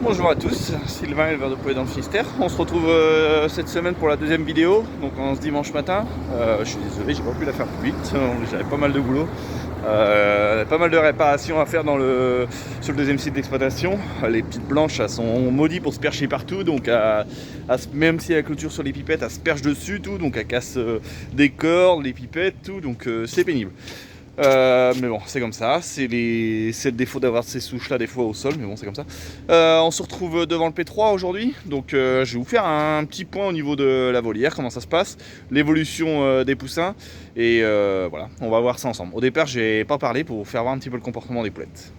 Bonjour à tous, Sylvain, éleveur de poulets dans le Finistère. On se retrouve cette semaine pour la deuxième vidéo, donc en ce dimanche matin. Je suis désolé, j'ai pas pu la faire plus vite, j'avais pas mal de boulot. Pas mal de réparations à faire sur le deuxième site d'exploitation. Les petites blanches, elles sont maudites pour se percher partout, donc même si la clôture sur les pipettes, elles se perchent dessus, tout, donc elles cassent des cordes, les pipettes, tout, donc c'est pénible. Mais bon, c'est comme ça, c'est le défaut d'avoir ces souches là des fois au sol, mais bon, c'est comme ça. On se retrouve devant le P3 aujourd'hui, donc je vais vous faire un petit point au niveau de la volière, comment ça se passe, l'évolution des poussins, et voilà, on va voir ça ensemble. Au départ, j'ai pas parlé pour vous faire voir un petit peu le comportement des poulettes.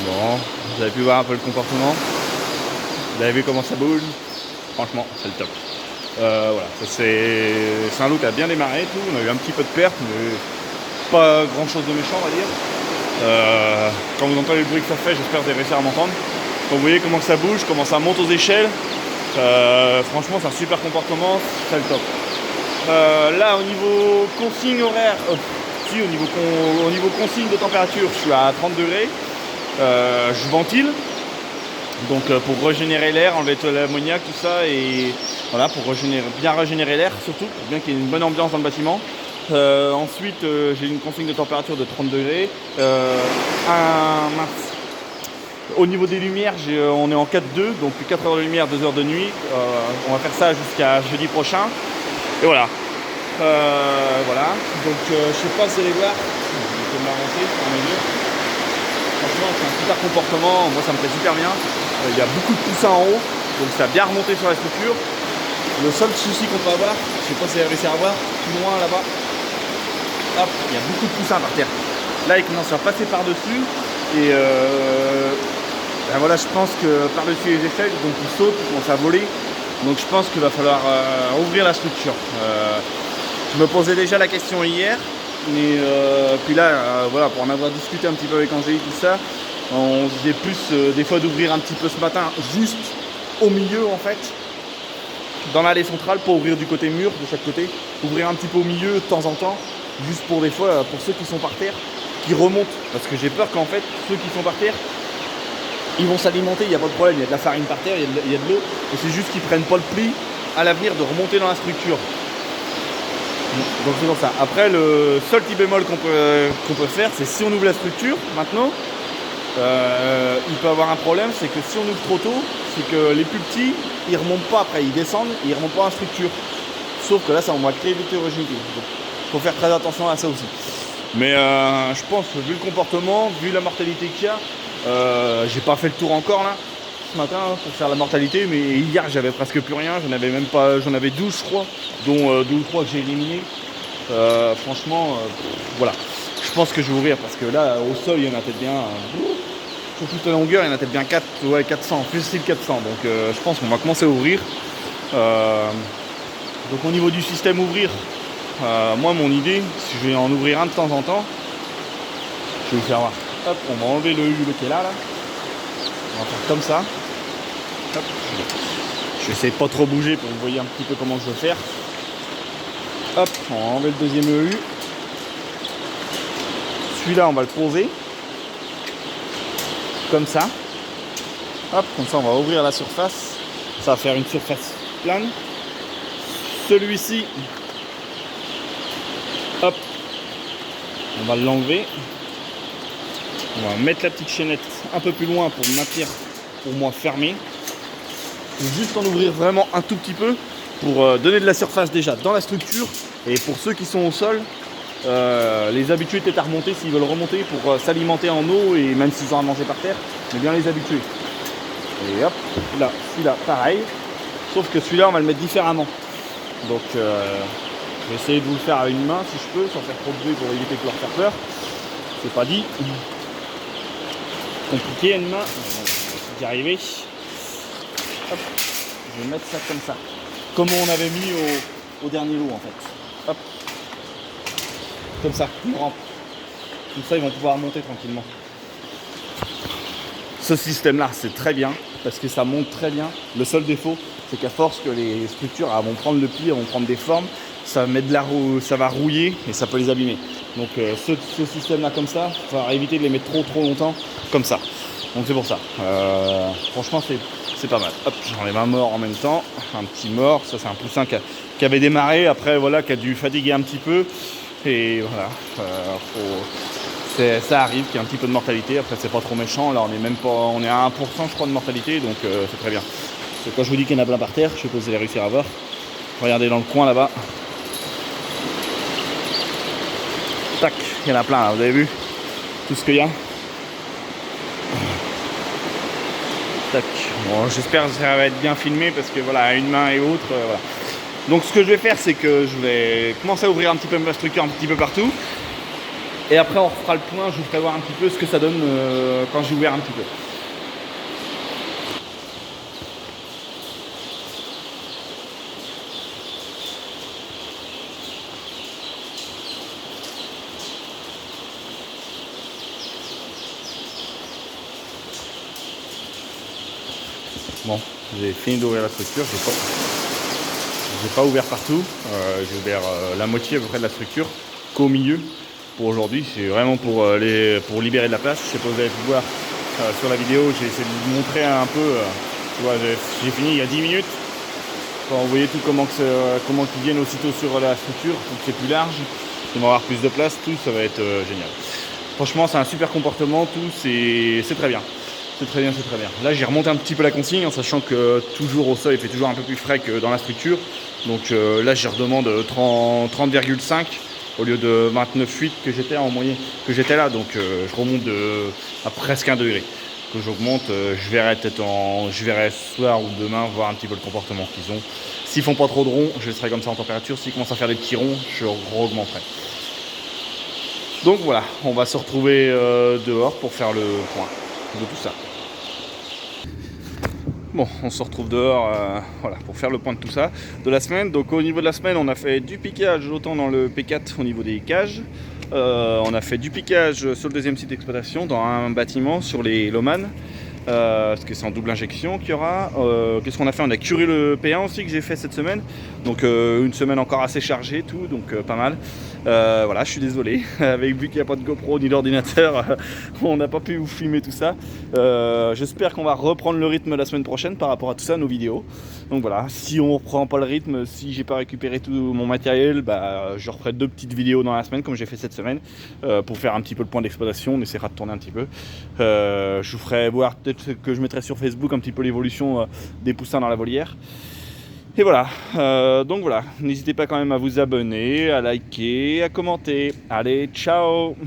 Bon, vous avez pu voir un peu le comportement. Vous avez vu comment ça bouge. Franchement, c'est le top. Voilà, c'est un lot qui a bien démarré et tout. On a eu un petit peu de perte, mais pas grand chose de méchant, on va dire. Quand vous entendez le bruit que ça fait, j'espère que vous avez réussi à m'entendre. Vous voyez comment ça bouge, comment ça monte aux échelles. Franchement, c'est un super comportement, c'est le top. Là, au niveau consigne horaire, au niveau consigne de température, je suis à 30 degrés. Je ventile, donc pour régénérer l'air, enlever tout l'ammoniac, tout ça, et voilà, pour bien régénérer l'air surtout, pour bien qu'il y ait une bonne ambiance dans le bâtiment. Ensuite, j'ai une consigne de température de 30 degrés. Au niveau des lumières, on est en 4-2, donc 4 heures de lumière, 2 heures de nuit. On va faire ça jusqu'à jeudi prochain. Et voilà. Voilà. Donc je sais pas si vous allez voir. Je vais m'avancer pour mes yeux. Franchement, c'est un super comportement. Moi, ça me plaît super bien. Il y a beaucoup de poussins en haut, donc ça a bien remonté sur la structure. Le seul souci qu'on peut avoir, je sais pas si vous avez réussi à voir, plus loin là-bas, hop, il y a beaucoup de poussins par terre. Là, ils commencent à passer par-dessus. Et ben voilà, je pense que par-dessus les échelles, donc ils sautent, ils commencent à voler. Donc je pense qu'il va falloir ouvrir la structure. Je me posais déjà la question hier, mais puis là, voilà, pour en avoir discuté un petit peu avec Angélique, tout ça, on se disait plus des fois d'ouvrir un petit peu ce matin, juste au milieu en fait, dans l'allée centrale, pour ouvrir du côté mur, de chaque côté, ouvrir un petit peu au milieu de temps en temps, juste pour des fois, pour ceux qui sont par terre, qui remontent, parce que j'ai peur qu'en fait, ceux qui sont par terre, ils vont s'alimenter, il n'y a pas de problème, il y a de la farine par terre, il y a de l'eau, et c'est juste qu'ils ne prennent pas le pli à l'avenir de remonter dans la structure. Donc c'est pour ça. Après, le seul petit bémol qu'on peut faire, c'est si on ouvre la structure, maintenant, il peut avoir un problème, c'est que si on ouvre trop tôt, c'est que les plus petits, ils remontent pas après, ils descendent, et ils remontent pas dans la structure. Sauf que là, ça, on va créer de l'hétérogénéité. Donc il faut faire très attention à ça aussi. Mais je pense que vu le comportement, vu la mortalité qu'il y a, j'ai pas fait le tour encore là ce matin pour faire la mortalité, mais hier j'avais presque plus rien, j'en avais 12 je crois, dont 2 ou 3 que j'ai éliminés. Franchement, voilà, je pense que je vais ouvrir parce que là au sol il y en a peut-être bien, sur toute la longueur il y en a peut-être bien 400, plus style 400, donc je pense qu'on va commencer à ouvrir. Donc au niveau du système ouvrir, moi mon idée, si je vais en ouvrir un de temps en temps, je vais vous faire voir. Hop, on va enlever le hule qui est là. On va faire comme ça. Hop. Je vais essayer de pas trop bouger pour que vous voyez un petit peu comment je veux faire. Hop, on va enlever le deuxième EU. Celui-là, on va le poser. Comme ça. Hop, comme ça, on va ouvrir la surface. Ça va faire une surface plane. Celui-ci, hop, on va l'enlever. On va mettre la petite chaînette un peu plus loin pour maintenir, pour moi, fermé. Juste en ouvrir vraiment un tout petit peu pour donner de la surface déjà dans la structure. Et pour ceux qui sont au sol, les habituer peut-être à remonter s'ils veulent remonter pour s'alimenter en eau et même s'ils ont à manger par terre, mais bien les habituer. Et hop, là, celui-là, pareil. Sauf que celui-là, on va le mettre différemment. Donc Je vais essayer de vous le faire à une main si je peux, sans faire trop de bruit pour éviter de leur faire peur. C'est pas dit. Compliqué à une main, mais bon, on va y arriver. Hop, je vais mettre ça comme ça. Comme on avait mis au dernier lot en fait. Hop. Comme ça, une rampe. Comme ça, ils vont pouvoir monter tranquillement. Ce système-là, c'est très bien parce que ça monte très bien. Le seul défaut, c'est qu'à force que les structures vont prendre le pli, vont prendre des formes, ça va rouiller et ça peut les abîmer. Donc ce système-là comme ça, il va éviter de les mettre trop longtemps comme ça. Donc c'est pour ça. Franchement, c'est pas mal. Hop, j'enlève un mort en même temps. Un petit mort, ça c'est un poussin qui avait démarré, après voilà, qui a dû fatiguer un petit peu. Et voilà, ça arrive qu'il y ait un petit peu de mortalité. Après c'est pas trop méchant, là on est à 1% je crois de mortalité, donc c'est très bien. Parce que quand je vous dis qu'il y en a plein par terre, je sais pas si vous allez réussir à voir. Regardez dans le coin là-bas. Tac, il y en a plein là, vous avez vu tout ce qu'il y a. Tac. Bon, j'espère que ça va être bien filmé parce que voilà, à une main et autre, voilà. Donc ce que je vais faire, c'est que je vais commencer à ouvrir un petit peu ma structure un petit peu partout. Et après on refera le point, je vous ferai voir un petit peu ce que ça donne quand j'ai ouvert un petit peu. Bon, j'ai fini d'ouvrir la structure, j'ai pas ouvert partout, j'ai ouvert la moitié à peu près de la structure, qu'au milieu pour aujourd'hui. C'est vraiment pour libérer de la place. Je sais pas si vous avez pu voir sur la vidéo, j'ai essayé de vous montrer un peu, tu vois, j'ai fini il y a 10 minutes. Quand vous voyez tout comment ils viennent aussitôt sur la structure, donc c'est plus large, ils vont avoir plus de place, tout ça va être génial. Franchement c'est un super comportement, tout c'est très bien. C'est très bien, c'est très bien. Là, j'ai remonté un petit peu la consigne en sachant que toujours au sol, il fait toujours un peu plus frais que dans la structure. Donc là, je redemande 30,5 au lieu de 29,8 que j'étais en moyenne, que j'étais là. Donc je remonte à presque 1 degré. Que j'augmente, je verrai ce soir ou demain voir un petit peu le comportement qu'ils ont. S'ils font pas trop de ronds, je laisserai comme ça en température. S'ils commencent à faire des petits ronds, je augmenterai. Donc voilà, on va se retrouver dehors pour faire le point de tout ça. Bon, on se retrouve dehors voilà, pour faire le point de tout ça, de la semaine. Donc au niveau de la semaine, on a fait du piquage autant dans le P4 au niveau des cages. On a fait du piquage sur le deuxième site d'exploitation dans un bâtiment sur les Loman. Parce que c'est en double injection qu'il y aura. Qu'est-ce qu'on a fait? On a curé le P1 aussi que j'ai fait cette semaine. Donc une semaine encore assez chargée, tout, donc pas mal. Voilà, je suis désolé. Vu qu'il n'y a pas de GoPro ni d'ordinateur, on n'a pas pu vous filmer tout ça. J'espère qu'on va reprendre le rythme la semaine prochaine par rapport à tout ça, nos vidéos. Donc voilà, si on ne reprend pas le rythme, si j'ai pas récupéré tout mon matériel, je referai 2 petites vidéos dans la semaine comme j'ai fait cette semaine pour faire un petit peu le point d'exploitation. On essaiera de tourner un petit peu. Je vous ferai voir peut-être que je mettrai sur Facebook un petit peu l'évolution des poussins dans la volière. Et voilà, donc voilà, n'hésitez pas quand même à vous abonner, à liker, à commenter. Allez, ciao!